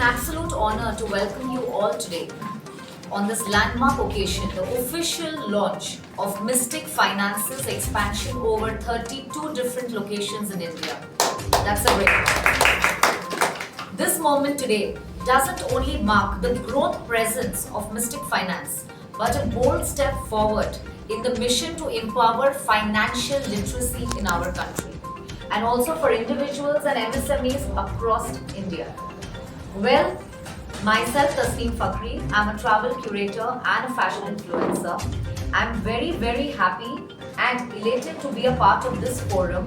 an absolute honor to welcome you all today on this landmark occasion, the official launch of Mystic Finance's expansion over 32 different locations in India. That's a great one. This moment today doesn't only mark the growth presence of Mystic Finance, but a bold step forward in the mission to empower financial literacy in our country, and also for individuals and MSMEs across India. Well, myself, Tasneem Fakhri, I'm a travel curator and a fashion influencer. I'm very, very happy and elated to be a part of this forum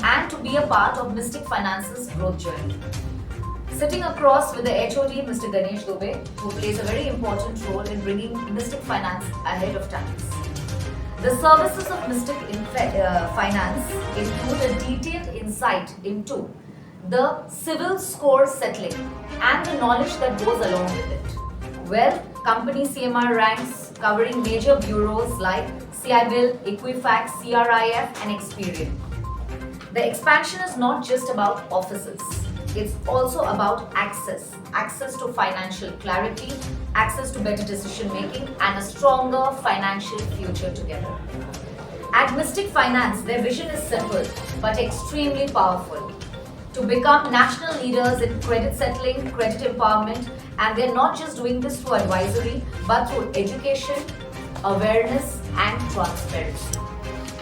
and to be a part of Mystic Finance's growth journey. Sitting across with the HOD, Mr. Ganesh Dubey, who plays a very important role in bringing Mystic Finance ahead of times. The services of Mystic Finance include a detailed insight into the civil score settling and the knowledge that goes along with it. Well, company CMR ranks covering major bureaus like CIBIL, Equifax, CRIF and Experian. The expansion is not just about offices. It's also about access to financial clarity, access to better decision making and a stronger financial future together. At Mystic Finance, their vision is simple but extremely powerful: to become national leaders in credit settling, credit empowerment, and they're not just doing this through advisory, but through education, awareness, and transparency.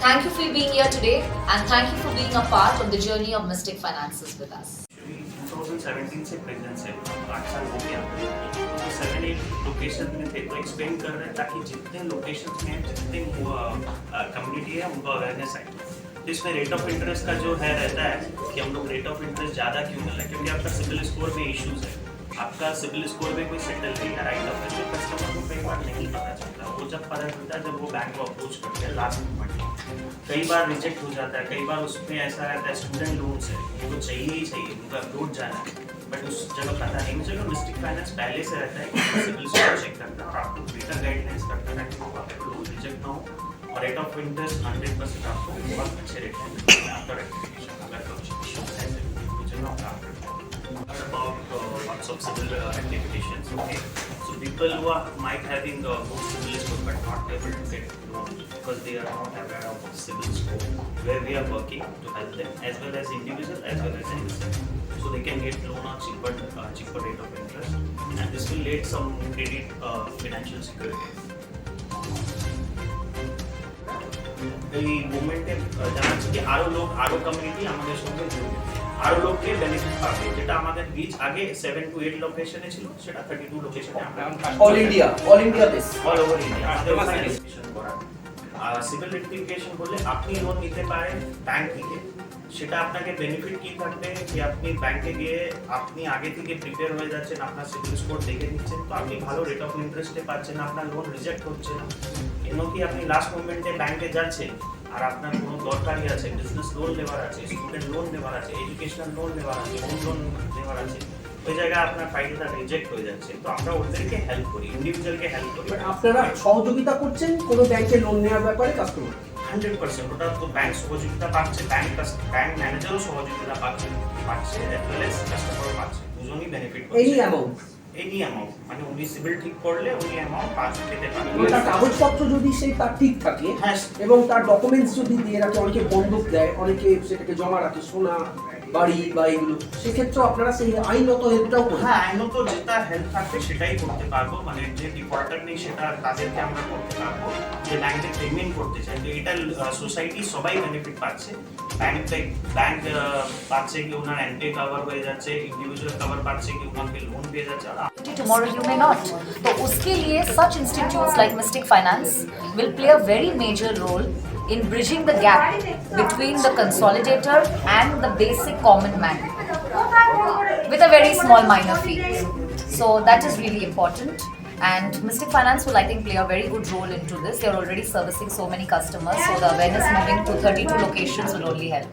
Thank you for being here today, and thank you for being a part of the journey of Mystic Finances with us. 2017 से presence है, 8 साल हो गया। तो 7-8 location में थे, तो expand कर रहे हैं ताकि जितने लोकेशन में जितने कम्युनिटी है उनको अवेयरनेस आए। तो इसमें रेट ऑफ इंटरेस्ट का जो है रहता है कि हम लोग रेट ऑफ इंटरेस्ट ज़्यादा क्यों मिल रहा है, क्योंकि आपका सिबिल स्कोर में इश्यूज है। आपका सिबिल स्कोर में कोई सेटल नहीं है, राइट ऑफ इंटरेस्ट कस्टमर को कई बार नहीं पता चलता। वो जब पता चलता है जब वो बैंक को अप्रोच करते हैं लास्ट मोमेंट में, कई बार रिजेक्ट हो जाता है, कई बार उसमें ऐसा रहता है स्टूडेंट लोन्स है, उनको चाहिए ही चाहिए, उनको अप्रोच जाना है, बट उस जगह पता नहीं। मुझे मिस्टिक फाइनेंस पहले से रहता है कि सिबिल स्कोर चेक करता है और आपको बेटर गाइडलाइंस करता है कि आपको लोन रिजेक्ट ना हो और रेट ऑफ इंटरेस्ट 100% आपको बहुत अच्छे रेट में आपका रेक्टिफिकेशन अगर कुछ इश्यूज है मुझे ना काम करता है। About lots of civil rectifications. Okay, so people who might having good civil score but not able to get loans because they are not aware of civil score, where we are working to help them as well as individual as well as MSME, so they can get loan on cheaper rate of interest, and this will lead some credit financial security. এই মুভমেন্টে জানাচ্ছি যে আরো community আমাদের সঙ্গে জড়িত, আরো লোককে বেনিফিট পাবে, যেটা আমাদের রিচ আগে 7 to 8 লোকেশনে ছিল সেটা 32 লোকেশনে আমরা all India base all over India আমাদের ওখানে রেজিস্ট্রেশন করা। সিভিল রেক্টিফিকেশন বললে আপনি লোন নিতে পারেন ব্যাংক থেকে, সেটা আপনাকে বেনিফিট কি থাকবে যে আপনি ব্যাংকে গিয়ে আপনি আগে থেকে প্রিপেয়ার হয়ে যাচ্ছেন, আপনার সিভিল স্কোর দেখে নিচ্ছেন, তো আপনি ভালো রেট অফ ইন্টারেস্টে পাচ্ছেন, আপনার লোন রিজেক্ট হচ্ছে না। এমনকি আপনি লাস্ট মোমেন্টে ব্যাংকে যাচ্ছেন আর আপনার কোনো দরকারই আছে, বিজনেস লোন নেওয়ার আছে, স্টুডেন্ট লোন নেওয়ার আছে, এডুকেশনাল লোন নেওয়ার আছে, হোম লোন নেওয়ার আছে, ওই জায়গায় আপনার ফাইলটা রিজেক্ট হয়ে যাচ্ছে, তো আমরা ওদেরকে হেল্প করি, ইন্ডিভিজুয়ালকে হেল্প করি। আপনারা সহযোগিতা করছেন কোনো ব্যাংকে লোন নেওয়ার ব্যাপারে কাস্টমার 100%, ওটা তো ব্যাংক সহযোগিতা পাচ্ছে, ব্যাংক ম্যানেজারও সহযোগিতা পাচ্ছে অ্যাজ ওয়েল এজ কাস্টমারও পাচ্ছে, দুজনই বেনিফিট পাচ্ছে। এনি অ্যামাউন্ট মানে উনি সিভিল ঠিক করলে উনি অ্যামাউন্ট পেতে পারবেন। তার কাগজপত্র যদি সেই তার ঠিক থাকে এবং তার ডকুমেন্টস যদি দিয়ে রাখে, অনেকে বন্ধক দেয়, অনেকে সেটাকে জমা রাখে, সোনা বাড়ি বা এগুলো, সেক্ষেত্রে আপনারা সেই আইনত হেল্পটাও করেন? হ্যাঁ, আইনত যেটা হেল্প থাকবে সেটাই করতে পারবো, মানে যে ডিফল্টার নেই সেটা তাদেরকে আমরা করতে পারবো, যে ব্যাংকে পেমেন্ট করতে চাই, তো এটা সোসাইটি সবাই বেনিফিট পাচ্ছে। ব্যাংক পাচ্ছে কি ওনার এনপিএ কভার হয়ে যাচ্ছে, ইন্ডিভিজুয়াল কভার পাচ্ছে কি ওনাকে লোন পেয়ে যাচ্ছে। Tomorrow you may not. तो उसके लिए such institutes like Mystic Finance will play a very major role in bridging the gap between the consolidator and the basic common man with a very small minor fee. So that is really important. And Mystic Finance will, I think, play a very good role into this. They are already servicing so many customers, so the awareness moving to 32 locations will only help.